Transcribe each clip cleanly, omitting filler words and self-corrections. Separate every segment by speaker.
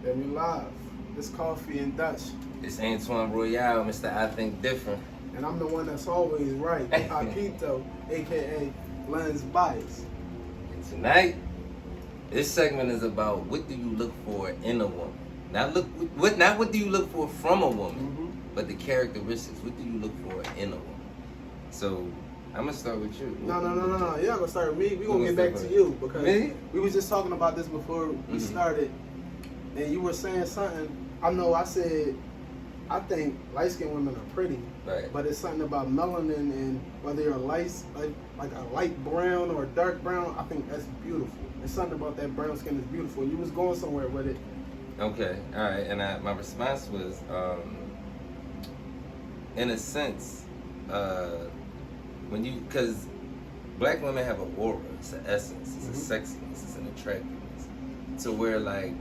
Speaker 1: And we live. It's Coffee and Dutch.
Speaker 2: It's Antoine Royale, Mr. I Think Different.
Speaker 1: And I'm the one that's always right, Papito, aka Lens Bias.
Speaker 2: And tonight, this segment is about what do you look for in a woman. Not what do you look for from a woman, but the characteristics. What do you look for in a woman? So I'm gonna start with you.
Speaker 1: No. You're not gonna start with me. We're gonna get back to you because we was just talking about this before we started, and you were saying something. I think light-skinned women are pretty,
Speaker 2: right?
Speaker 1: But it's something about melanin and whether you're like a light brown or a dark brown. I think that's beautiful. It's something about that brown skin is beautiful. You was going somewhere with it.
Speaker 2: Okay, all right. And my response was, in a sense, because black women have an aura, it's an essence, it's a sexiness, it's an attractiveness, to where like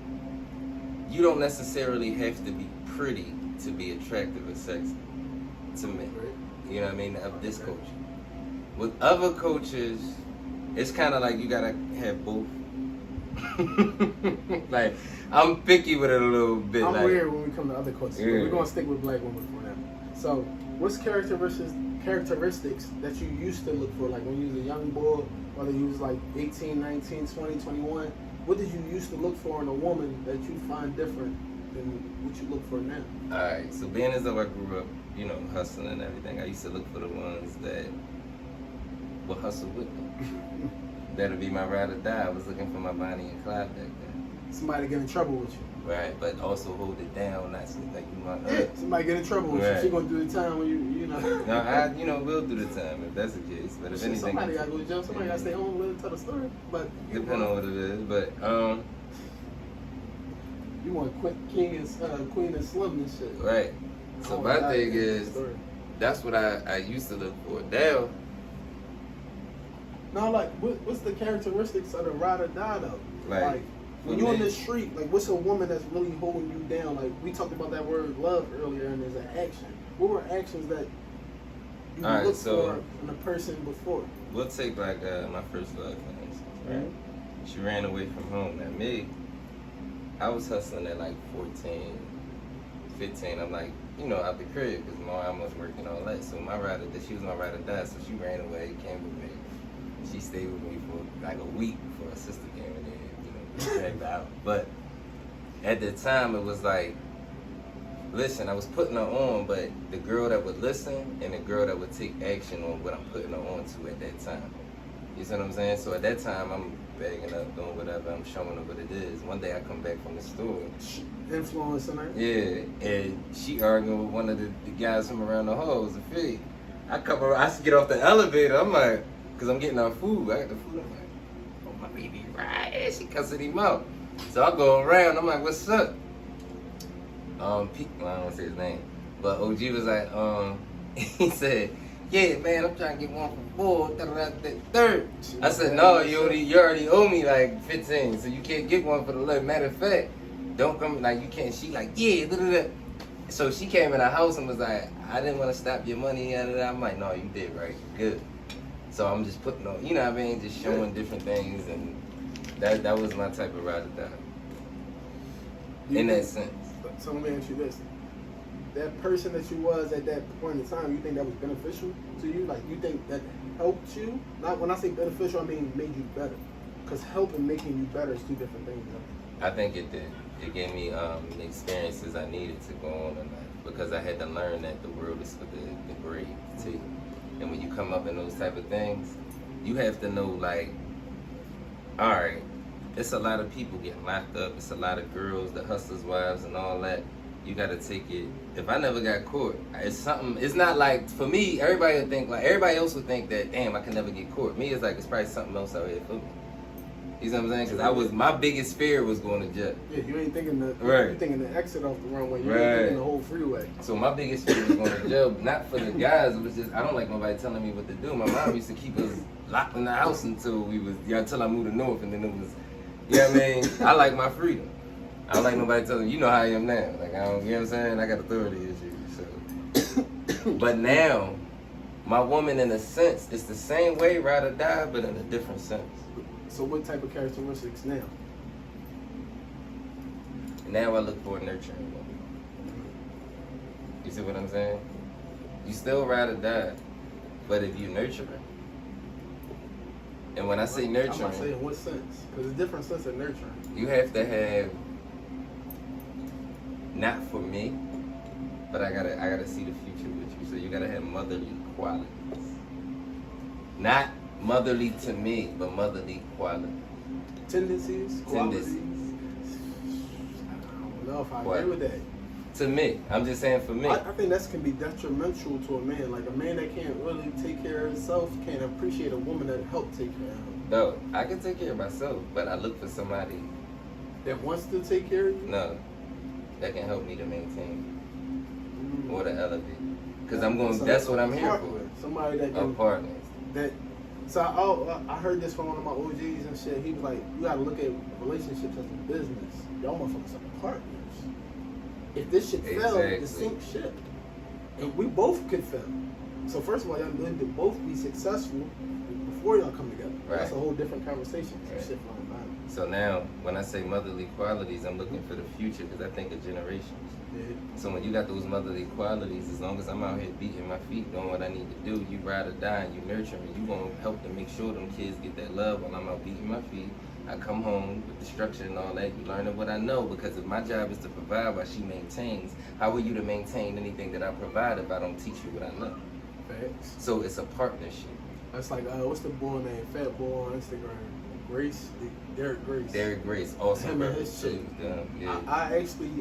Speaker 2: you don't necessarily have to be pretty to be attractive or sexy to me. You know what I mean? Of this culture. With other cultures, it's kind of like you gotta have both. Like I'm picky with it a little bit.
Speaker 1: I'm
Speaker 2: like,
Speaker 1: weird when we come to other cultures.
Speaker 2: Yeah.
Speaker 1: We're gonna stick with black women for now. So, what's characteristics that you used to look for, like when you was a young boy, whether you was like 18, 19, 20, 21, what did you used to look for in a woman that you find different than what you look for now?
Speaker 2: Alright, so being as though I grew up, hustling and everything, I used to look for the ones that would hustle with me. That'll be my ride or die. I was looking for my Bonnie and Clyde back then.
Speaker 1: Somebody get in trouble with you.
Speaker 2: Right, but also hold it down, not so like you want.
Speaker 1: Somebody get in trouble with you. She gonna do the time when you know.
Speaker 2: No, we'll do the time if that's the case. But if anything,
Speaker 1: somebody gotta go to jail. Somebody gotta stay home, live, tell the story. But
Speaker 2: depending on what it is, but
Speaker 1: you want Queen and Slim and shit.
Speaker 2: Right. So my thing is, that's what I used to look for. Now.
Speaker 1: No, like what's the characteristics of the ride or die though? Like when you're on the street, like what's a woman that's really holding you down? Like we talked about that word love earlier, and there's an action. What were actions that you looked for in a person before?
Speaker 2: We'll take like my first love, for instance, right? She ran away from home. Now me, I was hustling at like 14, 15. I'm like, out the crib because my mom was working all that. So she was my ride or die. So she ran away, came with me. She stayed with me for like a week before her sister came in there, dragged out. But at the time, it was like, listen, I was putting her on, but the girl that would listen and the girl that would take action on what I'm putting her on to at that time. You see what I'm saying? So at that time, I'm bagging up, doing whatever, I'm showing her what it is. One day I come back from the store.
Speaker 1: Influencing her?
Speaker 2: Yeah, and she arguing with one of the guys from around the hall. It was a fig. I get off the elevator, I'm like, because I'm getting our food. I got the food. I'm like, oh, my baby, right? She cussing him out. So I go around. I'm like, what's up? Pete, well, I don't want to say his name. But OG was like, he said, yeah, man, I'm trying to get one for 4, third. I said, no, you already owe me like 15, so you can't get one for the 11. Matter of fact, don't come, like, you can't. She like, yeah, So she came in the house and was like, I didn't want to stop your money. I'm like, no, you did right. Good. So I'm just putting on, you know what I mean, just showing different things, and that was my type of ride or die. In that sense.
Speaker 1: So let me ask you this. That person that you was at that point in time, you think that was beneficial to you? Like, you think that helped you? Not when I say beneficial, I mean made you better. Because help and making you better is two different things.
Speaker 2: I think it did. It gave me the experiences I needed to go on in life, because I had to learn that the world is for the brave too. And when you come up in those type of things, you have to know, like, all right, it's a lot of people getting locked up. It's a lot of girls, the hustlers' wives and all that. You got to take it. If I never got caught, it's something. It's not like, for me, everybody else would think that, damn, I can never get caught. Me, it's like, it's probably something else out here for me. You know what I'm saying? Because my biggest fear was going to jail.
Speaker 1: Yeah, you ain't thinking
Speaker 2: right.
Speaker 1: You thinking the exit off the runway. You ain't thinking the whole freeway.
Speaker 2: So my biggest fear was going to jail. Not for the guys. It was just, I don't like nobody telling me what to do. My mom used to keep us locked in the house until until I moved to North, and then it was, you know what I mean? I like my freedom. I don't like nobody telling me, you know how I am now. Like, you know what I'm saying? I got authority issues. So. But now, my woman, in a sense, it's the same way, ride or die, but in a different sense.
Speaker 1: So what type of characteristics now?
Speaker 2: Now I look for a nurturing woman. You see what I'm saying? You still ride or die, but if you nurture her, and when I say
Speaker 1: I'm not
Speaker 2: nurturing,
Speaker 1: saying in what sense, because there's a different sense of nurturing.
Speaker 2: you have to have, not for me, but I gotta see the future with you. So you gotta have motherly qualities. Not motherly to me, but motherly qualities.
Speaker 1: Tendencies, qualities.
Speaker 2: Tendencies.
Speaker 1: I don't know if I
Speaker 2: What?
Speaker 1: agree with that.
Speaker 2: To me, I'm just saying for me.
Speaker 1: I think that's can be detrimental to a man. Like a man that can't really take care of himself can't appreciate a woman that help take care of him.
Speaker 2: No, I can take care of myself, but I look for somebody,
Speaker 1: That wants to take care of you.
Speaker 2: no, that can help me to maintain
Speaker 1: Mm.
Speaker 2: or to elevate. Cause I'm going.
Speaker 1: So
Speaker 2: That's
Speaker 1: a
Speaker 2: what I'm here
Speaker 1: partner,
Speaker 2: for.
Speaker 1: Somebody that
Speaker 2: A
Speaker 1: can
Speaker 2: partner.
Speaker 1: that. So I heard this from one of my OGs and shit. He was like, you gotta look at relationships as a business. Y'all motherfuckers are partners. If this shit fell,
Speaker 2: Exactly.
Speaker 1: the sink ship. And we both could fail. So first of all, y'all need to both be successful before y'all come together.
Speaker 2: Right.
Speaker 1: That's a whole different conversation.
Speaker 2: Right.
Speaker 1: Shit flying by.
Speaker 2: So now, when I say motherly qualities, I'm looking for the future because I think of generations.
Speaker 1: Yeah.
Speaker 2: So when you got those motherly qualities, as long as I'm out here beating my feet, doing what I need to do, you ride or die and you nurture me. You gonna help to make sure them kids get that love while I'm out beating my feet. I come home with the structure and all that. You learning what I know because if my job is to provide while she maintains, how are you to maintain anything that I provide if I don't teach you what I know?
Speaker 1: Facts.
Speaker 2: So it's a partnership.
Speaker 1: That's like, what's the boy name? Fat boy on Instagram. Grace, Derek Grace.
Speaker 2: Derek Grace, awesome
Speaker 1: Him and
Speaker 2: brother.
Speaker 1: his chick.
Speaker 2: Yeah.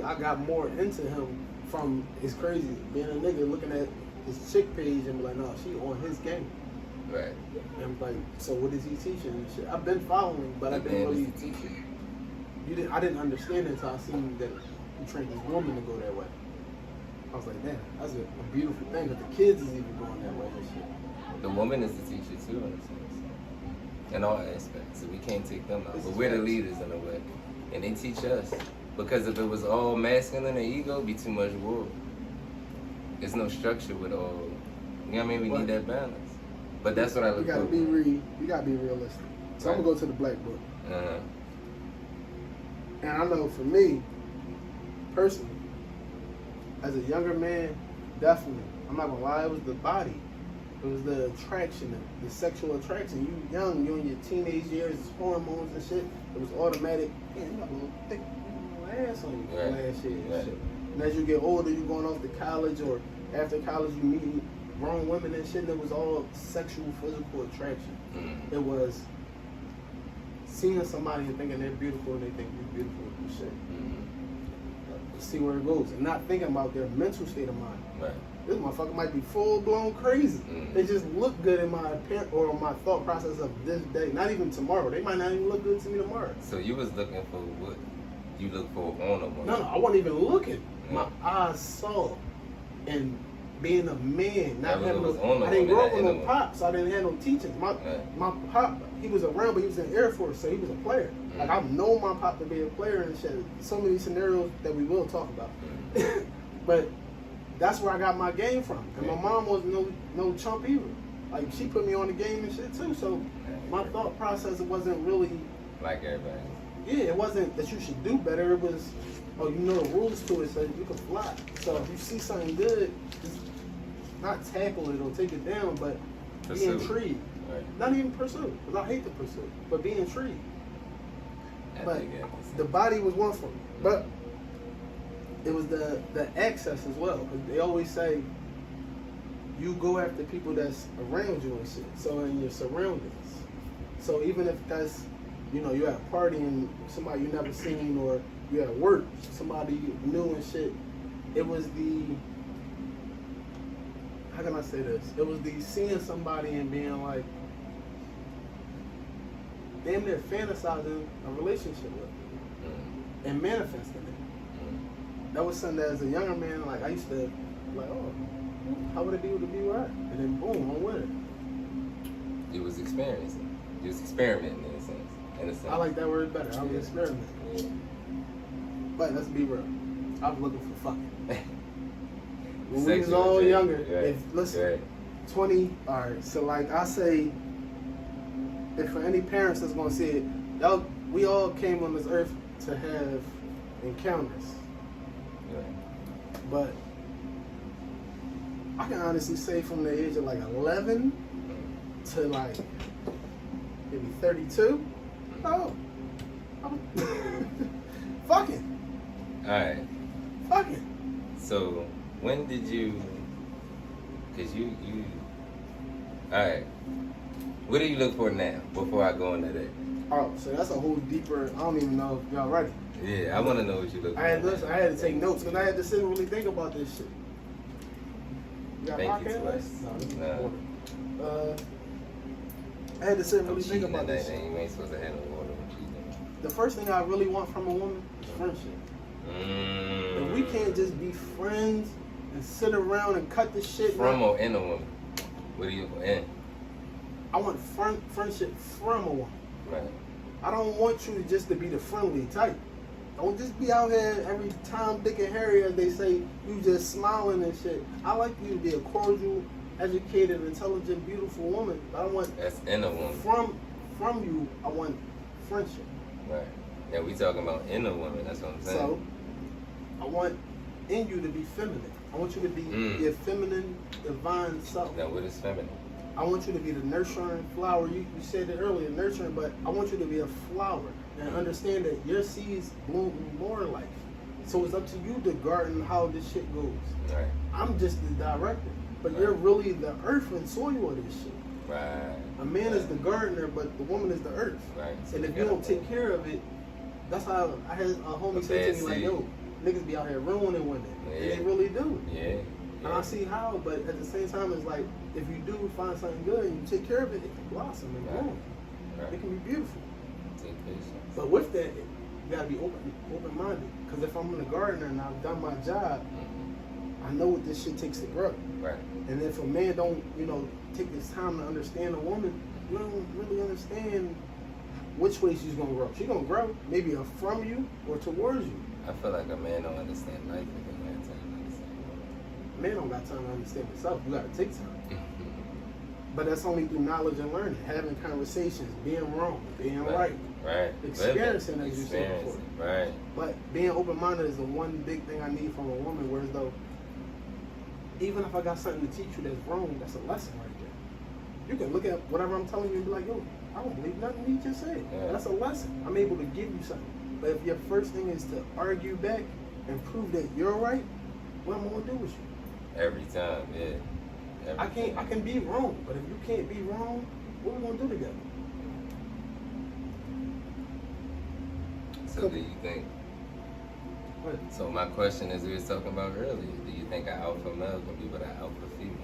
Speaker 1: I got more into him from, it's crazy, being a nigga looking at his chick page and be like, no, she on his game.
Speaker 2: Right.
Speaker 1: And I'm like, so what is he teaching and shit? I've been following, but I
Speaker 2: The
Speaker 1: didn't
Speaker 2: man
Speaker 1: really
Speaker 2: is the teacher.
Speaker 1: I didn't understand it until I seen that you trained this woman to go that way. I was like, damn, that's a beautiful thing, but the kids is even going that way and shit.
Speaker 2: The woman is the teacher too, in a sense. In all aspects. So we can't take them out. But we're the leaders in a way. And they teach us. Because if it was all masculine and ego, it'd be too much war. There's no structure with all. You know what I mean? We need that balance. But that's what I look for.
Speaker 1: We gotta be realistic. So I'm gonna go to the black book.
Speaker 2: Uh-huh.
Speaker 1: And I know for me, personally, as a younger man, definitely, I'm not gonna lie, it was the body. It was the attraction, the sexual attraction. You young, you in your teenage years, hormones and shit. It was automatic. Man, you got a little thick little ass on you
Speaker 2: Right.
Speaker 1: last year and
Speaker 2: Right.
Speaker 1: shit. And as you get older, you going off to college or after college, you meet grown women and shit. And it was all sexual, physical attraction.
Speaker 2: Mm.
Speaker 1: It was seeing somebody and thinking they're beautiful and they think you're beautiful and shit.
Speaker 2: Mm.
Speaker 1: See where it goes and not thinking about their mental state of mind.
Speaker 2: Right.
Speaker 1: This motherfucker might be full blown crazy.
Speaker 2: Mm.
Speaker 1: They just look good in my appearance or my thought process of this day. Not even tomorrow. They might not even look good to me tomorrow.
Speaker 2: So you was looking for what you look for on a woman.
Speaker 1: No, I wasn't even looking. My
Speaker 2: Yeah.
Speaker 1: eyes saw, and being a man, not
Speaker 2: That was
Speaker 1: having
Speaker 2: what was
Speaker 1: no.
Speaker 2: on the
Speaker 1: I didn't
Speaker 2: woman,
Speaker 1: grow up
Speaker 2: not
Speaker 1: with
Speaker 2: in
Speaker 1: no
Speaker 2: the
Speaker 1: pops. So I didn't have no teachers.
Speaker 2: Right.
Speaker 1: My pop, he was around, but he was in the Air Force, so he was a player.
Speaker 2: Mm.
Speaker 1: Like I've known my pop to be a player and shit. So many scenarios that we will talk about,
Speaker 2: Mm.
Speaker 1: but that's where I got my game from. And my
Speaker 2: Yeah.
Speaker 1: mom wasn't no chump either. Like she put me on the game and shit too. So my thought process wasn't really.
Speaker 2: Like everybody.
Speaker 1: Yeah, it wasn't that you should do better. It was, oh, you know the rules to it, so you can fly. So if you see something good, just not tackle it or take it down, but
Speaker 2: Pursue.
Speaker 1: be intrigued.
Speaker 2: Right.
Speaker 1: Not even pursue, because I hate to pursue, but be intrigued.
Speaker 2: I
Speaker 1: But
Speaker 2: think that's-
Speaker 1: the body was one for me. But it was the access as well. 'Cause they always say you go after people that's around you and shit. So in your surroundings. So even if that's, you know, you're at a party and somebody you never seen, or you're at work, somebody new and shit, it was the, how can I say this? It was the seeing somebody and being like, damn near fantasizing a relationship with
Speaker 2: Mm.
Speaker 1: and manifesting it.
Speaker 2: Mm.
Speaker 1: That was something that as a younger man, like I used to, like, oh, how would it be to be with her? And then boom, I'm with it.
Speaker 2: You was experiencing. You was experimenting in a sense. In a sense.
Speaker 1: I like that word better. I was
Speaker 2: Yeah.
Speaker 1: experimenting.
Speaker 2: Yeah.
Speaker 1: But let's be real. I was looking for fucking. When we was
Speaker 2: Sexual
Speaker 1: all
Speaker 2: attraction,
Speaker 1: younger,
Speaker 2: right,
Speaker 1: if listen,
Speaker 2: right.
Speaker 1: 20, all right. So like I say, if for any parents that's gonna see it, y'all, we all came on this earth to have encounters.
Speaker 2: Yeah.
Speaker 1: But I can honestly say from the age of like 11 to like maybe 32, oh, I'm fucking.
Speaker 2: Alright.
Speaker 1: Fucking.
Speaker 2: So when did you, cause you alright. What do you look for now before I go into that?
Speaker 1: Oh, so that's a whole deeper, I don't even know if y'all ready.
Speaker 2: Yeah, I wanna know what you look for.
Speaker 1: I had to take notes because I had to sit and really think about this shit. You got
Speaker 2: Thank you,
Speaker 1: podcast?
Speaker 2: Twice.
Speaker 1: No, this is
Speaker 2: No.
Speaker 1: water. I had to sit and
Speaker 2: I'm
Speaker 1: really think
Speaker 2: cheating
Speaker 1: about
Speaker 2: at
Speaker 1: this
Speaker 2: that
Speaker 1: shit.
Speaker 2: thing. You ain't supposed to have no water when cheating.
Speaker 1: The first thing I really want from a woman is friendship. If we can't just be friends and sit around and cut the shit.
Speaker 2: From or in a woman? What do you in?
Speaker 1: I want friendship from a woman.
Speaker 2: Right.
Speaker 1: I don't want you just to be the friendly type. Don't just be out here every Tom, Dick, and Harry, as they say, you just smiling and shit. I like you to be a cordial, educated, intelligent, beautiful woman. But I want
Speaker 2: That's in a woman.
Speaker 1: from you. I want friendship.
Speaker 2: Right. Yeah, we talking about in a woman. That's what I'm saying.
Speaker 1: So I want in you to be feminine. I want you to be your feminine, divine self.
Speaker 2: Now, what is feminine?
Speaker 1: I want you to be the nurturing flower. You said it earlier, nurturing, but I want you to be a flower and understand that your seeds bloom more life. So it's up to you to garden how this shit goes.
Speaker 2: Right.
Speaker 1: I'm just the director, but you're really the earth and soil of this shit.
Speaker 2: Right.
Speaker 1: A man is the gardener, but the woman is the earth.
Speaker 2: Right.
Speaker 1: And if you don't take care of it, that's how I had a homie say to me, like, yo, niggas be out here ruining women.
Speaker 2: Yeah.
Speaker 1: And they really do.
Speaker 2: Yeah.
Speaker 1: And I see how, but at the same time, it's like, if you do find something good and you take care of it, it can blossom and bloom.
Speaker 2: Right.
Speaker 1: It can be beautiful.
Speaker 2: Take patience.
Speaker 1: But with that, you gotta be open-minded. Because if I'm a gardener and I've done my job, I know what this shit takes to grow.
Speaker 2: Right.
Speaker 1: And if a man don't, take his time to understand a woman, you don't really understand which way she's gonna grow. She's gonna grow maybe from you or towards you.
Speaker 2: I feel like a man don't understand life if a man doesn't understand
Speaker 1: A man don't got time to understand himself. You gotta take time.
Speaker 2: women.
Speaker 1: But that's only through knowledge and learning, having conversations, being wrong, being right.
Speaker 2: Right.
Speaker 1: Experiencing, as you said
Speaker 2: Experiencing. Right.
Speaker 1: But being open-minded is the one big thing I need from a woman, whereas though, even if I got something to teach you that's wrong, that's a lesson right there. You can look at whatever I'm telling you and be like, yo, I don't believe nothing you just said.
Speaker 2: Yeah.
Speaker 1: That's a lesson. I'm able to give you something. But if your first thing is to argue back and prove that you're right, what am I gonna do with you?
Speaker 2: Every time, yeah. Every
Speaker 1: I can be wrong, but if you can't be wrong, what are we gonna do together?
Speaker 2: So do you think?
Speaker 1: What?
Speaker 2: So my question is, we were talking about earlier. Do you think an alpha male can be with an alpha female?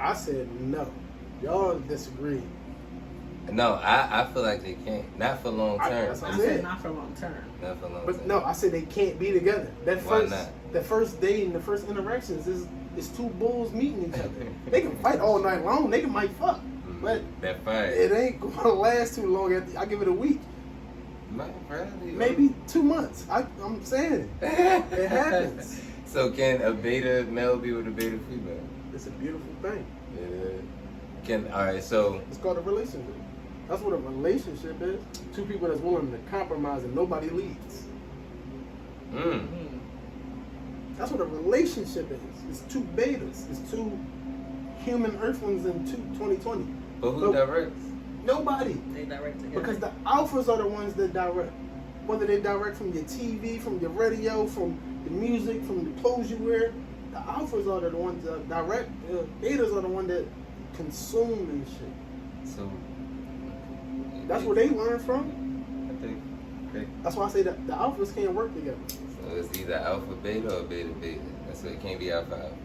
Speaker 1: I said no. Y'all disagree.
Speaker 2: No, I feel like they can't. Not for long term.
Speaker 1: That's what
Speaker 3: I
Speaker 1: I
Speaker 3: said
Speaker 1: said.
Speaker 3: not for long term.
Speaker 2: Not for long
Speaker 1: But
Speaker 2: term.
Speaker 1: no, I said they can't be together.
Speaker 2: Why not?
Speaker 1: The first day and the first interactions is two bulls meeting each other. They can fight all night long. They might fuck, but
Speaker 2: that fight.
Speaker 1: it ain't gonna last too long. I give it a week, maybe 2 months. I'm saying it happens.
Speaker 2: So can a beta male be with a beta female?
Speaker 1: It's a beautiful thing.
Speaker 2: Yeah. All right. So
Speaker 1: It's called a relationship. That's what a relationship is. Two people that's willing to compromise and nobody leads. That's what a relationship is. It's two betas. It's two human earthlings in 2020.
Speaker 2: But who directs?
Speaker 1: Nobody.
Speaker 3: They direct together.
Speaker 1: Because the alphas are the ones that direct. Whether they direct from your TV, from your radio, from the music, from the clothes you wear, the alphas are the ones that direct. The betas are the ones that consume and shit.
Speaker 2: So
Speaker 1: That's where they learn from.
Speaker 2: I think. Okay.
Speaker 1: That's why I say that the alphas can't work together.
Speaker 2: So it's either alpha beta or beta beta. That's why it can't be alpha alpha.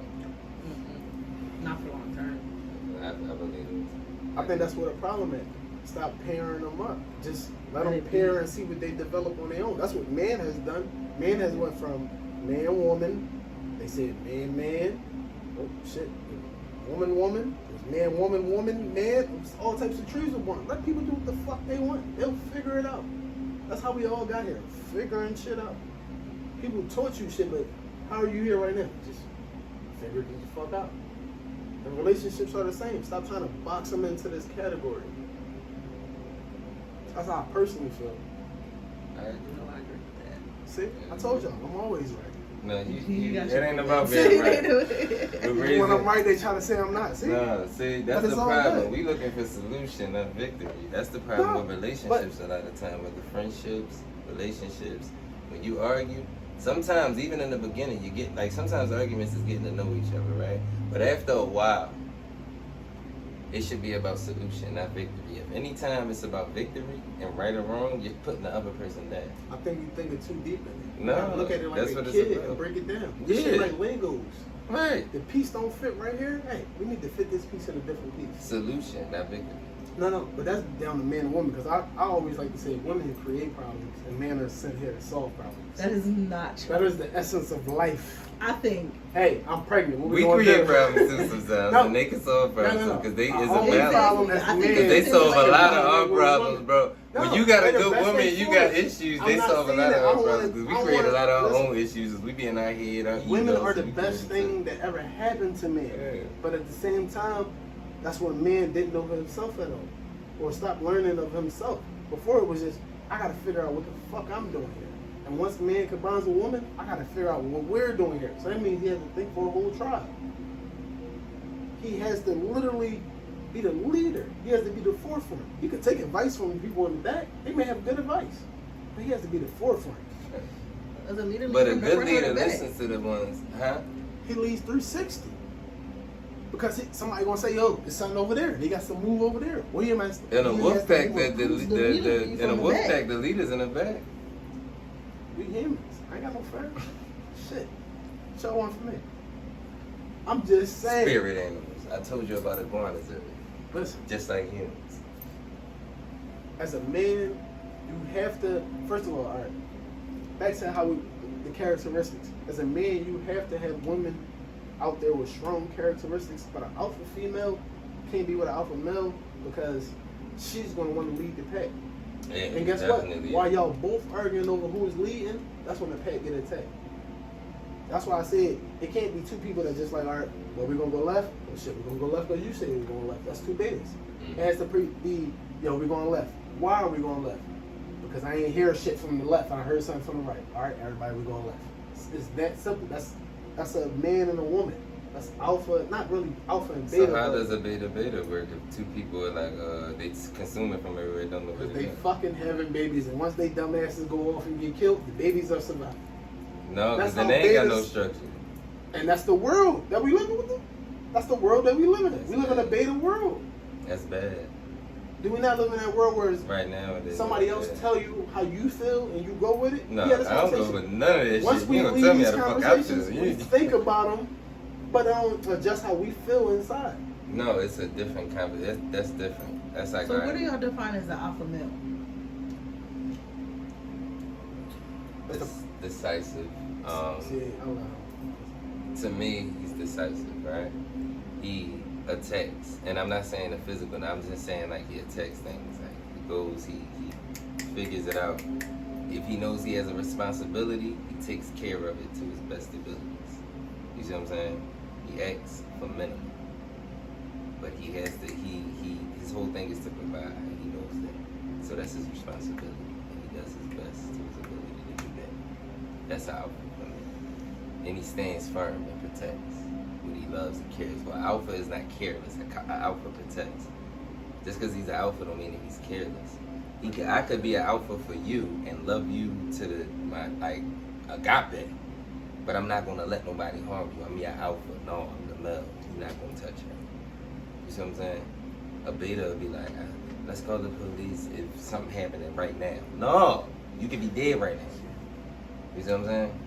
Speaker 3: Not for long term.
Speaker 2: I believe it.
Speaker 1: I think that's what the problem is. Stop pairing them up. Just let them
Speaker 3: Let it
Speaker 1: pair
Speaker 3: be.
Speaker 1: and see what they develop on their own. That's what man has done. Man has went from man woman. They said man man. Oh shit. Woman woman. There's man woman woman man. All types of trees were born. Let people do what the fuck they want. They'll figure it out. That's how we all got here. Figuring shit out. People taught you shit, but how are you here right now? Just figure it the fuck out. And relationships are the same. Stop trying to box them into this category. That's how I personally feel.
Speaker 2: I agree.
Speaker 3: No, I agree with that.
Speaker 1: See, I told y'all, I'm always right.
Speaker 2: No,
Speaker 3: You
Speaker 2: you
Speaker 3: got
Speaker 2: it
Speaker 3: your-
Speaker 2: ain't about being right. The
Speaker 1: When
Speaker 2: reason-
Speaker 1: I'm right, they try to say I'm not. See?
Speaker 2: No, see, that's
Speaker 1: But it's
Speaker 2: the
Speaker 1: all
Speaker 2: problem.
Speaker 1: good.
Speaker 2: We looking for solution, not victory. That's the problem
Speaker 1: No,
Speaker 2: with relationships a lot of time, with the friendships, relationships. When you argue, sometimes even in the beginning, you get like sometimes arguments is getting to know each other, right? But after a while, it should be about solution, not victory. If any time it's about victory and right or wrong, you're putting the other person down.
Speaker 1: I think you're thinking too deep in it. You
Speaker 2: No,
Speaker 1: gotta look at it like
Speaker 2: that's
Speaker 1: a
Speaker 2: what it's
Speaker 1: kid
Speaker 2: about.
Speaker 1: and break it down. This shit
Speaker 2: Yeah.
Speaker 1: like Legos.
Speaker 2: Right.
Speaker 1: The piece don't fit right here. Hey, we need to fit this piece in a different piece.
Speaker 2: Solution, not victory.
Speaker 1: No, but that's down to man and woman because I always like to say women create problems and men are sent here to solve problems.
Speaker 3: That is not true.
Speaker 1: That is the essence of life.
Speaker 3: I think
Speaker 1: Hey, I'm pregnant. What
Speaker 2: We
Speaker 1: gonna
Speaker 2: create
Speaker 1: do?
Speaker 2: problems too sometimes,
Speaker 1: No.
Speaker 2: and they can solve problems
Speaker 1: No.
Speaker 2: because they
Speaker 1: Our
Speaker 2: is a
Speaker 1: only
Speaker 2: balance.
Speaker 1: problem as
Speaker 3: I
Speaker 1: men.
Speaker 3: think
Speaker 2: Because they
Speaker 3: it's
Speaker 2: solve a
Speaker 3: like
Speaker 2: lot of
Speaker 1: a
Speaker 2: our
Speaker 1: woman.
Speaker 2: problems, bro.
Speaker 1: No,
Speaker 2: When you got a
Speaker 1: they're the
Speaker 2: good
Speaker 1: best
Speaker 2: woman,
Speaker 1: thing
Speaker 2: you
Speaker 1: for
Speaker 2: got
Speaker 1: us.
Speaker 2: issues.
Speaker 1: I'm
Speaker 2: They
Speaker 1: not
Speaker 2: solve a
Speaker 1: saying
Speaker 2: lot of
Speaker 1: that. I
Speaker 2: our
Speaker 1: don't
Speaker 2: problems
Speaker 1: wanna-
Speaker 2: because
Speaker 1: I
Speaker 2: we
Speaker 1: don't
Speaker 2: create a
Speaker 1: wanna-
Speaker 2: lot of our
Speaker 1: listen.
Speaker 2: own issues. We be in our head. Our
Speaker 1: Women
Speaker 2: egos,
Speaker 1: are the
Speaker 2: we
Speaker 1: best
Speaker 2: create
Speaker 1: thing that ever happened to men.
Speaker 2: Yeah.
Speaker 1: But at the same time, that's when man didn't know himself at all. Or stopped learning of himself. Before it was just, I gotta figure out what the fuck I'm doing here. And once a man combines with a woman, I gotta figure out what we're doing here. So that means he has to think for a whole tribe. He has to literally be the leader. He has to be the forefront. He could take advice from people in the back. They may have good advice. But he has to be the forefront.
Speaker 3: as a leader,
Speaker 2: But a
Speaker 3: lead from the
Speaker 2: good
Speaker 3: front or
Speaker 2: leader
Speaker 3: the back.
Speaker 2: listens to the ones, huh?
Speaker 1: He leads 360. Because somebody gonna say, yo, there's something over there. They got some move over there. William has
Speaker 2: In a
Speaker 1: William
Speaker 2: wolf
Speaker 1: has to
Speaker 2: pack,
Speaker 1: move.
Speaker 3: Who's the leader? You
Speaker 2: in a
Speaker 3: from the
Speaker 2: wolf
Speaker 3: back.
Speaker 2: pack, the leader's in the back.
Speaker 1: We humans. I ain't got no fair. Shit. Show one for me. I'm just saying.
Speaker 2: Spirit animals. I told you about iguanas earlier.
Speaker 1: Listen,
Speaker 2: Just like humans.
Speaker 1: as a man, you have to, first of all right, back to how the characteristics. As a man, you have to have women out there with strong characteristics, but an alpha female can't be with an alpha male because she's going to want to lead the pack.
Speaker 2: Yeah,
Speaker 1: And guess what?
Speaker 2: definitely.
Speaker 1: While y'all both arguing over who is leading, that's when the pack get attacked. That's why I said it can't be two people that just like, all right, well, we're going to go left. Well, shit, we're going to go left because you say we're going left. That's two betas. It has to be, yo, we're going left. Why are we going left? Because I ain't hear shit from the left. I heard something from the right. All right, everybody, we're going left. It's that simple. That's a man and a woman. That's alpha, not really alpha and beta.
Speaker 2: So how
Speaker 1: but
Speaker 2: does a beta work if two people are like they consume it from everywhere, don't know what
Speaker 1: because
Speaker 2: they're
Speaker 1: they
Speaker 2: doing?
Speaker 1: fucking having babies, and once they dumbasses go off and get killed, the babies are surviving.
Speaker 2: No,
Speaker 1: That's
Speaker 2: because then
Speaker 1: how
Speaker 2: they ain't got no
Speaker 1: betas-
Speaker 2: structure.
Speaker 1: And that's the world that we live in. That's the world that we live in. We live in a beta world.
Speaker 2: That's bad.
Speaker 1: Do we not live in that world where it's
Speaker 2: Right now, it is.
Speaker 1: somebody else
Speaker 2: bad.
Speaker 1: tell you how you feel and you go with it?
Speaker 2: No,
Speaker 1: Yeah, that's
Speaker 2: I don't go
Speaker 1: conversation.
Speaker 2: with none of that
Speaker 1: Once
Speaker 2: shit.
Speaker 1: we
Speaker 2: You don't
Speaker 1: leave
Speaker 2: tell me
Speaker 1: these
Speaker 2: how the fuck I
Speaker 1: conversations,
Speaker 2: feel.
Speaker 1: we
Speaker 2: You-
Speaker 1: think about them, but don't adjust how we feel inside.
Speaker 2: No, it's a different conversation. That's different. That's like,
Speaker 3: So
Speaker 2: all
Speaker 3: what
Speaker 2: right,
Speaker 3: do y'all define as the alpha male?
Speaker 2: decisive.
Speaker 1: See, I don't know.
Speaker 2: To me, he's decisive, right? He attacks, and I'm not saying the physical. I'm just saying like he attacks things. Like he goes, he figures it out. If he knows he has a responsibility, he takes care of it to his best abilities. You see what I'm saying? He acts for minimum, but he has to. His whole thing is to provide. And he knows that, so that's his responsibility, and he does his best to his ability to do that. That's how alpha for me. And he stands firm and protects what he loves and cares for. Alpha is not careless. Alpha protects. Just because he's an alpha don't mean that he's careless. I could be an alpha for you and love you to my like agape, but I'm not gonna let nobody harm you. I'm your alpha. No, I'm the male. You're not gonna touch her. You see what I'm saying? A beta would be like, let's call the police if something happening right now. No, you could be dead right now. You see what I'm saying?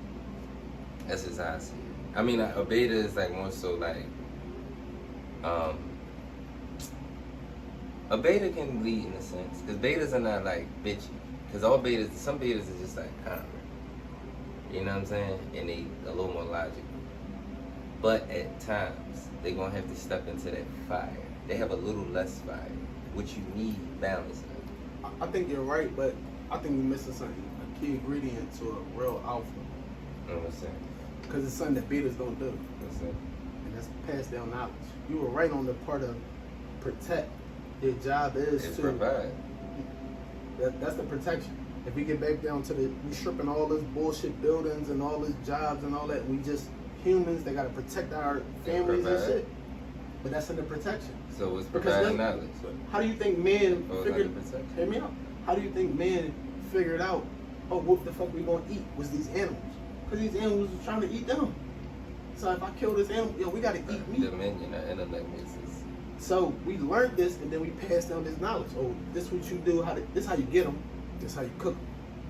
Speaker 2: That's just how I see it. I mean, a beta is like more so like, a beta can lead in a sense, because betas are not like bitchy. Because all betas, some betas are just like calmer. You know what I'm saying? And they a little more logical. But at times, they're going to have to step into that fire. They have a little less fire, which you need balance in.
Speaker 1: I think you're right, but I think we're missing something. A key ingredient to a real alpha.
Speaker 2: You know what I'm saying?
Speaker 1: Because it's something that betas don't do.
Speaker 2: What's that?
Speaker 1: And that's passed down knowledge. You were right on the part of protect. Your job is
Speaker 2: It's
Speaker 1: to
Speaker 2: provide.
Speaker 1: that's the protection. If we get back down to we stripping all this bullshit buildings and all this jobs and all that, we just humans that gotta protect our families and
Speaker 2: provide.
Speaker 1: shit. But that's in the protection.
Speaker 2: So it's
Speaker 1: Because
Speaker 2: providing
Speaker 1: that's-
Speaker 2: knowledge.
Speaker 1: How do you think men
Speaker 2: Falls
Speaker 1: figured?
Speaker 2: under protection.
Speaker 1: Hear me out. How do you think men figured out? Oh, what the fuck we gonna eat? Was these animals? Because these animals was trying to eat them. So if I kill this animal, yo, we gotta eat meat.
Speaker 2: Dominion, our intellect makes us.
Speaker 1: So we learned this, and then we passed down this knowledge. Oh, this what you do. This how you get them. This how you cook them.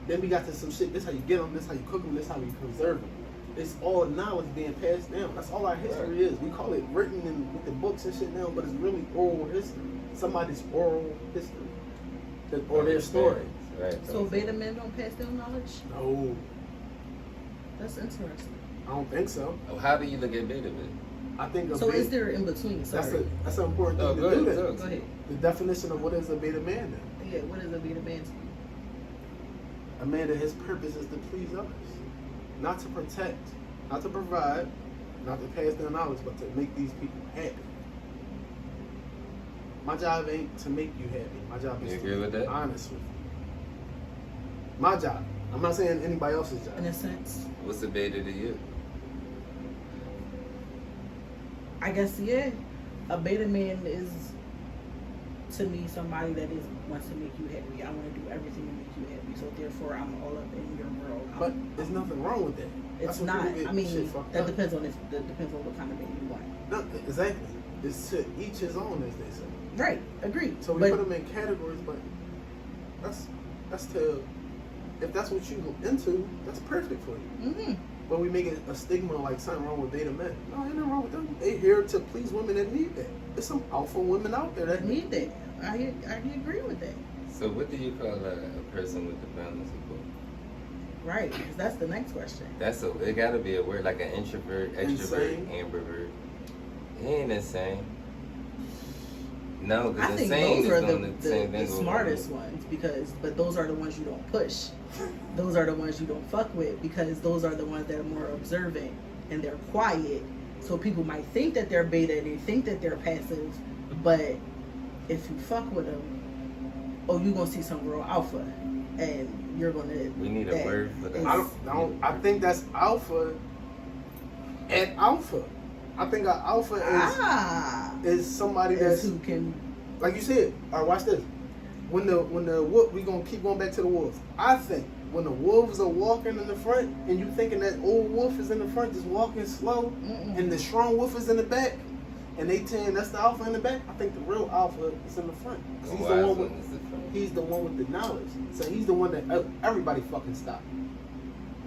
Speaker 1: Then we got to some shit. This how you get them. This how you cook them. This how you preserve them. It's all knowledge being passed down. That's all our history is. We call it written in with the books and shit now, but it's really oral history. Somebody's oral history, or their story.
Speaker 2: Right.
Speaker 3: So beta men don't pass down knowledge?
Speaker 1: No,
Speaker 3: That's interesting.
Speaker 1: I don't think so.
Speaker 2: Oh, how do you look at beta men?
Speaker 1: I think a
Speaker 3: So
Speaker 1: beta,
Speaker 3: is there in between? Sorry.
Speaker 1: that's an important
Speaker 2: Oh,
Speaker 1: thing
Speaker 2: go
Speaker 1: to do.
Speaker 2: ahead,
Speaker 1: That.
Speaker 2: go
Speaker 3: Go ahead.
Speaker 1: The definition of what is a beta man then?
Speaker 3: Yeah, what is a beta man to you?
Speaker 1: A man that his purpose is to please others, not to protect, not to provide, not to pass down knowledge, but to make these people happy. My job ain't to make you happy. My job is
Speaker 2: You
Speaker 1: to
Speaker 2: agree with
Speaker 1: be
Speaker 2: that?
Speaker 1: honest with you. My job. I'm not saying anybody else's job.
Speaker 3: In a sense,
Speaker 2: What's a beta to you?
Speaker 3: I guess yeah. A beta man is to me somebody that wants to make you happy. I want to do everything to make you happy. So therefore, I'm all up in your world.
Speaker 1: But there's nothing wrong with that.
Speaker 3: It's
Speaker 1: That's what
Speaker 3: not.
Speaker 1: people get
Speaker 3: I mean,
Speaker 1: shit fucked
Speaker 3: that
Speaker 1: up.
Speaker 3: depends on that depends on what kind of man you want.
Speaker 1: No, exactly. It's to each his own, as they say.
Speaker 3: Right. Agreed.
Speaker 1: So we
Speaker 3: but
Speaker 1: put them in categories, but that's to if that's what you into, that's perfect for you.
Speaker 3: mhm.
Speaker 1: But we make it a stigma like something wrong with beta men. No, ain't nothing wrong with them. They here to please women that need that. There's some alpha women out there
Speaker 3: I
Speaker 1: that
Speaker 3: need that. I agree with that.
Speaker 2: So what do you call a person with the balance of both?
Speaker 3: Right. Because that's the next question.
Speaker 2: It gotta be a word like an introvert, extrovert,
Speaker 1: Insane.
Speaker 2: ambivert. He ain't insane. No,
Speaker 3: I
Speaker 2: because
Speaker 3: think
Speaker 2: insane
Speaker 3: those are
Speaker 2: is doing the same
Speaker 3: the
Speaker 2: thing.
Speaker 3: smartest ones but those are the ones you don't push. Those are the ones you don't fuck with because those are the ones that are more observant and they're quiet. So people might think that they're beta and they think that they're passive, but if you fuck with them, oh, you're gonna see some real alpha, and you're gonna.
Speaker 2: We need a
Speaker 3: that
Speaker 2: word for that.
Speaker 3: is-
Speaker 1: I think that's alpha at alpha. I think an alpha is somebody
Speaker 3: is
Speaker 1: that's
Speaker 3: who can.
Speaker 1: like you said. All right, watch this. When the wolf, we gonna keep going back to the wolves. I think when the wolves are walking in the front, and you thinking that old wolf is in the front, just walking slow,
Speaker 3: Mm-mm.
Speaker 1: and the strong wolf is in the back, and they saying that's the alpha in the back. I think the real alpha is in the front. 'Cause
Speaker 2: The
Speaker 1: he's
Speaker 2: wise
Speaker 1: the one
Speaker 2: one
Speaker 1: with
Speaker 2: is the front.
Speaker 1: he's the one with the knowledge. So he's the one that everybody fucking stop.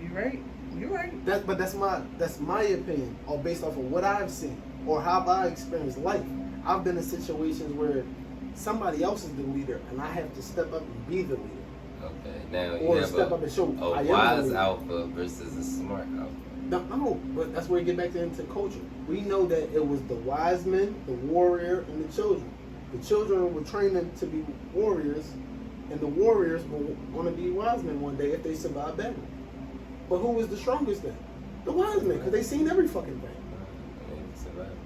Speaker 3: You're right. You're right.
Speaker 1: But that's my opinion, or based off of what I've seen or how I experienced life. I've been in situations where somebody else is the leader, and I have to step up and be the leader,
Speaker 2: Okay, now you
Speaker 1: or
Speaker 2: have
Speaker 1: step up and show I
Speaker 2: a
Speaker 1: am the
Speaker 2: wise
Speaker 1: leader.
Speaker 2: alpha versus a smart alpha.
Speaker 1: No, but that's where you get back into culture. We know that it was the wise men, the warrior, and the children. The children were trained to be warriors, and the warriors were going to be wise men one day if they survived battle. But who was the strongest then? The wise men, because they seen every fucking thing.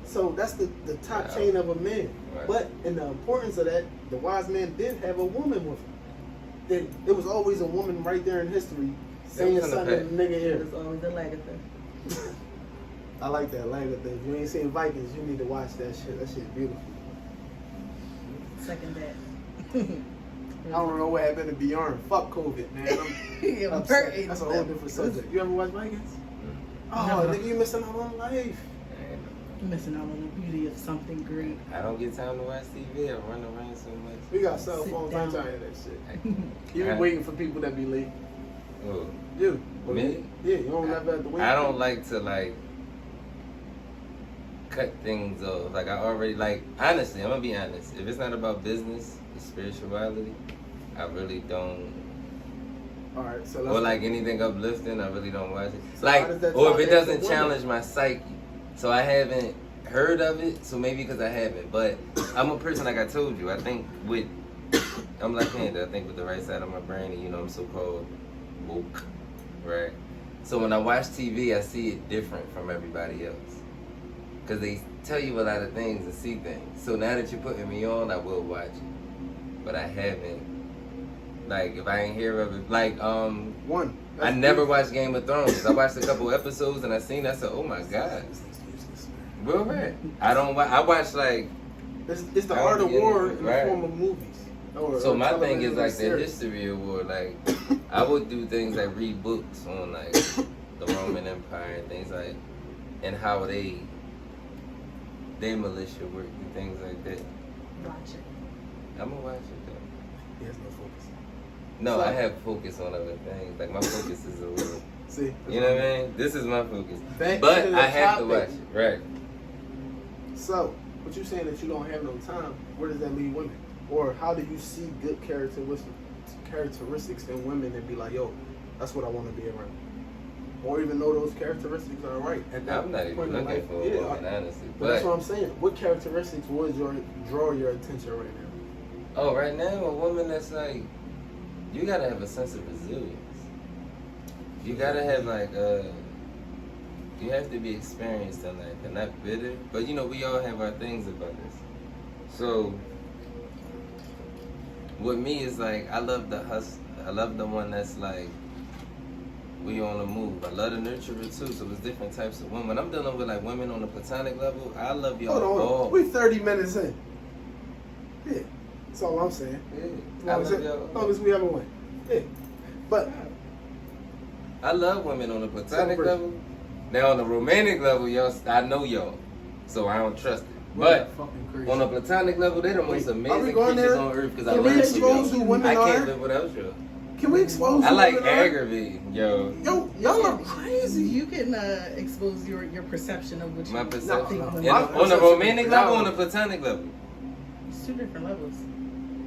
Speaker 1: So that's the top
Speaker 2: Wow.
Speaker 1: chain of a man.
Speaker 2: Right.
Speaker 1: But in the importance of that, the wise man did have a woman with him. Then there was always a woman right there in history saying
Speaker 2: was in the
Speaker 1: something in the nigga ear.
Speaker 3: There's always a Lagatha.
Speaker 1: I like that language. If you ain't seen Vikings, you need to watch that shit. That shit's beautiful.
Speaker 3: Second that.
Speaker 1: I don't know what happened to Bjorn. Fuck COVID, man.
Speaker 3: Yeah,
Speaker 1: I'm
Speaker 3: Bert
Speaker 1: upset.
Speaker 3: is
Speaker 1: That's a whole
Speaker 3: that-
Speaker 1: different subject. You ever watch Vikings? Oh,
Speaker 3: No.
Speaker 1: nigga, you missing out on life.
Speaker 3: You're missing out on the beauty of something great.
Speaker 2: I don't get time to watch TV. I run around so much.
Speaker 1: We got cell
Speaker 3: Sit
Speaker 1: phones.
Speaker 3: down.
Speaker 1: I'm tired of that shit. You be
Speaker 2: I-
Speaker 1: waiting for people that be late.
Speaker 2: Oh,
Speaker 1: You.
Speaker 2: Me?
Speaker 1: Yeah, you don't never have to wait.
Speaker 2: I don't like to cut things off. Like I already honestly, I'm gonna be honest. If it's not about business, it's spirituality. I really don't.
Speaker 1: All right, so
Speaker 2: Or anything uplifting, I really don't watch it.
Speaker 1: So how does that
Speaker 2: Or
Speaker 1: tie
Speaker 2: if it
Speaker 1: into
Speaker 2: doesn't
Speaker 1: women?
Speaker 2: challenge my psyche, so I haven't heard of it. So maybe because I haven't. But I'm a person like I told you. I think I'm left-handed. I think with the right side of my brain, and I'm so-called woke, right? So when I watch TV, I see it different from everybody else. Because they tell you a lot of things and see things. So now that you're putting me on, I will watch it. But I haven't Like if I ain't hear of it, like
Speaker 1: One.
Speaker 2: I never watched Game of Thrones. I watched a couple episodes and I said, oh my god, real right. I don't. I watch like.
Speaker 1: It's the art of war in the
Speaker 2: right.
Speaker 1: form of movies.
Speaker 2: So
Speaker 1: or
Speaker 2: my thing
Speaker 1: television
Speaker 2: is
Speaker 1: or
Speaker 2: like the
Speaker 1: series.
Speaker 2: history of war. Like I would do things like read books on like the Roman Empire and things like, and how they militia work and things like that.
Speaker 3: Watch it.
Speaker 2: I'm gonna watch it though.
Speaker 1: He has no focus.
Speaker 2: No,
Speaker 1: So-
Speaker 2: I have focus on other things. Like my focus is a little.
Speaker 1: See,
Speaker 2: You know what I mean? This is my focus.
Speaker 1: Back
Speaker 2: But
Speaker 1: to the
Speaker 2: I have to
Speaker 1: topic.
Speaker 2: watch it. Right.
Speaker 1: So, but you saying that you don't have no time? Where does that leave women? Or how do you see good characteristics in women and be like, yo, that's what I want to be around? Or even though those characteristics are right at that
Speaker 2: I'm not even
Speaker 1: point in
Speaker 2: looking
Speaker 1: life.
Speaker 2: for a
Speaker 1: Yeah,
Speaker 2: woman, honestly.
Speaker 1: but that's what I'm saying. What characteristics would draw your attention right now?
Speaker 2: Oh, right now, a woman that's like, you gotta have a sense of resilience. You gotta have like, you have to be experienced in life and not bitter. But you know, we all have our things about this. So, with me, it's like, I love the hustle. I love the one that's like, we on the move. I love the nurturer too, so it's different types of women. When I'm dealing with like women on the platonic level, I love y'all
Speaker 1: Hold on,
Speaker 2: all.
Speaker 1: we're 30 minutes in. Yeah, that's all I'm saying.
Speaker 2: Yeah, I
Speaker 1: As
Speaker 2: love
Speaker 1: long
Speaker 2: y'all.
Speaker 1: as we have a win. Yeah, but
Speaker 2: I love women on the platonic
Speaker 1: Celebration.
Speaker 2: level. Now on the romantic level, y'all, I know y'all, so I don't trust it.
Speaker 1: we're
Speaker 2: But
Speaker 1: fucking crazy.
Speaker 2: on the platonic level, they're the most
Speaker 1: Wait, are we
Speaker 2: amazing
Speaker 1: going
Speaker 2: creatures
Speaker 1: there?
Speaker 2: on earth because I
Speaker 1: Can we
Speaker 2: love
Speaker 1: expose
Speaker 2: you.
Speaker 1: who women
Speaker 2: I
Speaker 1: are?
Speaker 2: can't live without you.
Speaker 1: Can we expose?
Speaker 2: I
Speaker 1: who
Speaker 2: like
Speaker 1: women are?
Speaker 2: aggravating, yo.
Speaker 1: Yo, y'all are crazy.
Speaker 3: You can expose your perception of what you
Speaker 2: My perception.
Speaker 3: think
Speaker 1: no.
Speaker 3: women
Speaker 2: And
Speaker 1: My
Speaker 3: are.
Speaker 2: on the
Speaker 1: perception
Speaker 2: romantic
Speaker 1: is
Speaker 2: level,
Speaker 1: reality.
Speaker 2: on the platonic level.
Speaker 3: It's two different levels.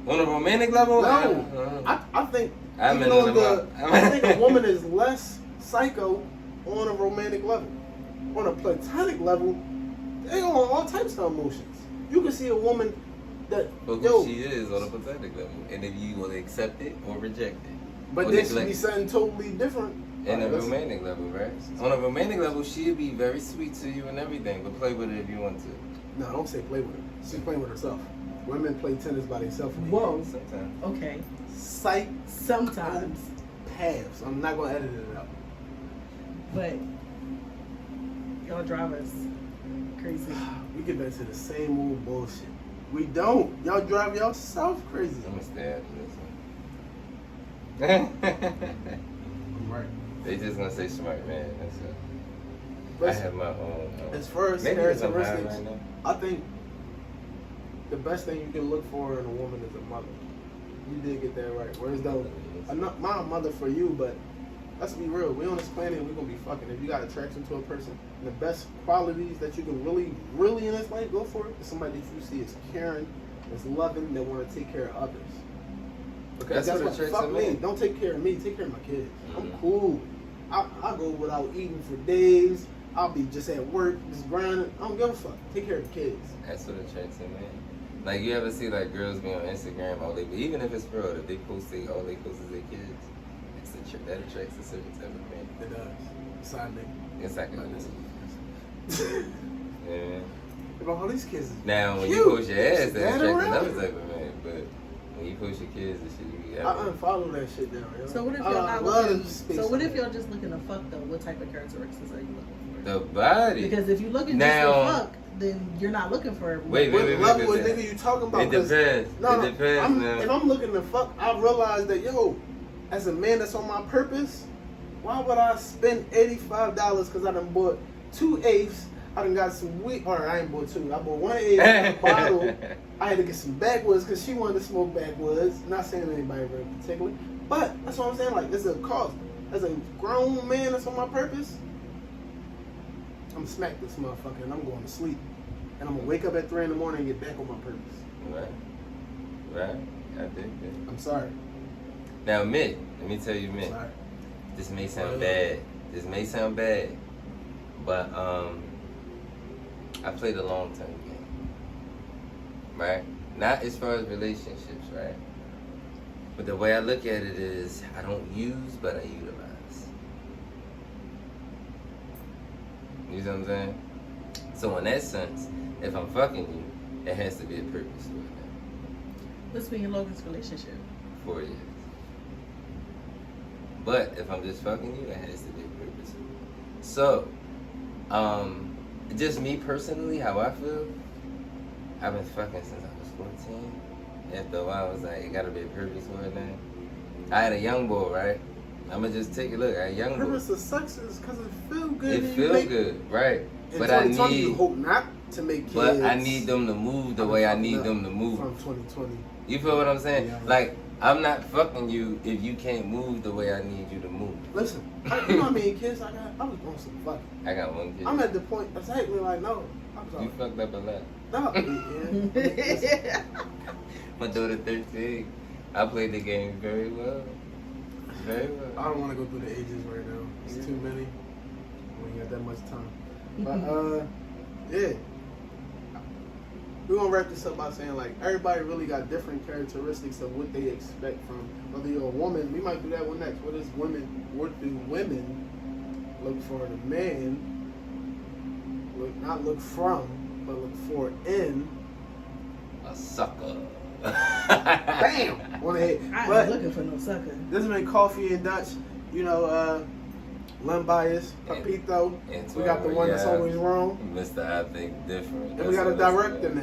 Speaker 2: On the romantic level,
Speaker 1: No, I think
Speaker 2: I'm
Speaker 1: even
Speaker 2: in
Speaker 1: on
Speaker 2: the-
Speaker 1: I think a woman is less psycho on a romantic level. On a platonic level, they on all types of emotions. You can see a woman that
Speaker 2: but who
Speaker 1: yo,
Speaker 2: she is on a platonic level, and if you will accept it or reject it.
Speaker 1: but
Speaker 2: or
Speaker 1: then she
Speaker 2: neglect
Speaker 1: be
Speaker 2: it.
Speaker 1: something totally different.
Speaker 2: In a
Speaker 1: Alright, let's-
Speaker 2: romantic level, right? On a romantic level, she'd be very sweet to you and everything, but play with it if you want to.
Speaker 1: No, don't say play with her. She's playing with herself. Women play tennis by themselves.
Speaker 3: Whoa.
Speaker 2: Sometimes.
Speaker 3: Okay.
Speaker 1: Psych
Speaker 3: Sometimes.
Speaker 1: paths. I'm not gonna edit it out.
Speaker 3: But y'all drive us crazy.
Speaker 1: We get back to the same old bullshit. We don't. Y'all drive yourself crazy.
Speaker 2: I'm gonna stay after this one.
Speaker 1: Right.
Speaker 2: They just gonna say smart man. That's it.
Speaker 1: But
Speaker 2: I have my own.
Speaker 1: as far as
Speaker 2: Maybe it's I'm high
Speaker 1: characteristics,
Speaker 2: right now.
Speaker 1: I think the best thing you can look for in a woman is a mother. You did get that right. Whereas though, I'm not my mother for you, but let's be real. We on this planet, we're gonna be fucking. If you got attraction to a person, the best qualities that you can really, really in this life go for is somebody that you see as caring, as loving, that want to take care of others. Because
Speaker 2: That's
Speaker 1: that's
Speaker 2: what
Speaker 1: what
Speaker 2: attracts
Speaker 1: fuck
Speaker 2: a
Speaker 1: me.
Speaker 2: man.
Speaker 1: Don't take care of me. Take care of my kids. I'm
Speaker 2: Mhm.
Speaker 1: cool. I go without eating for days. I'll be just at work, just grinding. I don't give a fuck. Take care of the kids.
Speaker 2: That's what attracts a man. Like you ever see like girls be on Instagram all day, but even if it's for real, if they post all they post is their kids, that attracts a certain type of man.
Speaker 1: It does. Side nigga.
Speaker 2: It's like
Speaker 1: Like this.
Speaker 2: yeah.
Speaker 1: But all these kids. is
Speaker 2: Now when you
Speaker 1: cute.
Speaker 2: post your ass, that
Speaker 1: Stand
Speaker 2: attracts
Speaker 1: around.
Speaker 2: another type of man. But when you post your kids and shit, you
Speaker 1: I
Speaker 2: got
Speaker 1: unfollow that shit now. Yo.
Speaker 3: So what if
Speaker 1: I
Speaker 3: y'all not
Speaker 1: love
Speaker 3: looking?
Speaker 1: the space
Speaker 3: So what if
Speaker 1: on
Speaker 3: y'all just looking to fuck though? What type of characteristics are you looking for?
Speaker 2: the body.
Speaker 3: Because if you're looking
Speaker 2: Now-
Speaker 3: just to fuck, then you're not looking for.
Speaker 2: Wait,
Speaker 1: that. What level of
Speaker 2: wait.
Speaker 1: nigga you talking about?
Speaker 2: It
Speaker 1: 'Cause-
Speaker 2: depends.
Speaker 1: No,
Speaker 2: It depends. Now.
Speaker 1: if I'm looking to fuck, I realize that yo, as a man that's on my purpose, why would I spend $85 because I done bought 2 eighths? I done got some weed, or I ain't bought 2. I bought 1 eighth a bottle. I had to get some backwoods because she wanted to smoke backwoods. Not saying anybody very particular, but that's what I'm saying. Like, there's a cost. As a grown man that's on my purpose, I'm smack this motherfucker and I'm going to sleep. And I'm gonna wake up at 3 in the morning and get back on my purpose.
Speaker 2: Right. I think that.
Speaker 1: I'm sorry.
Speaker 2: Now, Mick, let me tell you, Mick.
Speaker 1: Sorry.
Speaker 2: This may sound bad. But I played a long term game. Right? Not as far as relationships, right? But the way I look at it is I don't use, but I utilize. You know what I'm saying? So in that sense, if I'm fucking you, it has to be a purpose to it now.
Speaker 3: What's been your Logan's relationship?
Speaker 2: 4 years. But if I'm just fucking you, it has to be purpose. So, just me personally, how I feel, I've been fucking since I was 14. After a while, I was like, it gotta be a purpose for it now. I had a young boy, right? I'ma just take a look. I had a young boy.
Speaker 1: Purpose of sex is because it feel good.
Speaker 2: It
Speaker 1: and
Speaker 2: feel
Speaker 1: make-
Speaker 2: good, right?
Speaker 1: In
Speaker 2: But I
Speaker 1: 2020,
Speaker 2: need,
Speaker 1: you hope not to make kids.
Speaker 2: but I need them to move the way I need them to move.
Speaker 1: From 2020.
Speaker 2: You feel what I'm saying?
Speaker 1: Yeah.
Speaker 2: Like, I'm not fucking you if you can't move the way I need you to move.
Speaker 1: Listen, you know how many kids I got? I was going some fucking.
Speaker 2: I got one kid.
Speaker 1: I'm at the point exactly like no. I'm
Speaker 2: You
Speaker 1: sorry.
Speaker 2: fucked up a lot.
Speaker 1: No. Yeah.
Speaker 2: My daughter 13. I played the game very well. Very well.
Speaker 1: I don't want to go through the ages right now. It's too many. We ain't got that much time. But yeah. We're gonna wrap this up by saying like everybody really got different characteristics of what they expect from whether you're a woman. We might do that one next. What do women look for in a man? Not look from, but look for in
Speaker 2: A sucker.
Speaker 1: bam on the head.
Speaker 3: I ain't
Speaker 1: But
Speaker 3: looking for no sucker.
Speaker 1: this has been Coffee and Dutch. You know, Lambias, Papito. We got the one that's always wrong.
Speaker 2: Mr. I think different.
Speaker 1: And we got a
Speaker 2: That's what
Speaker 1: director
Speaker 2: it's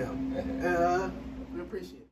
Speaker 1: now.
Speaker 2: about.
Speaker 1: We appreciate it.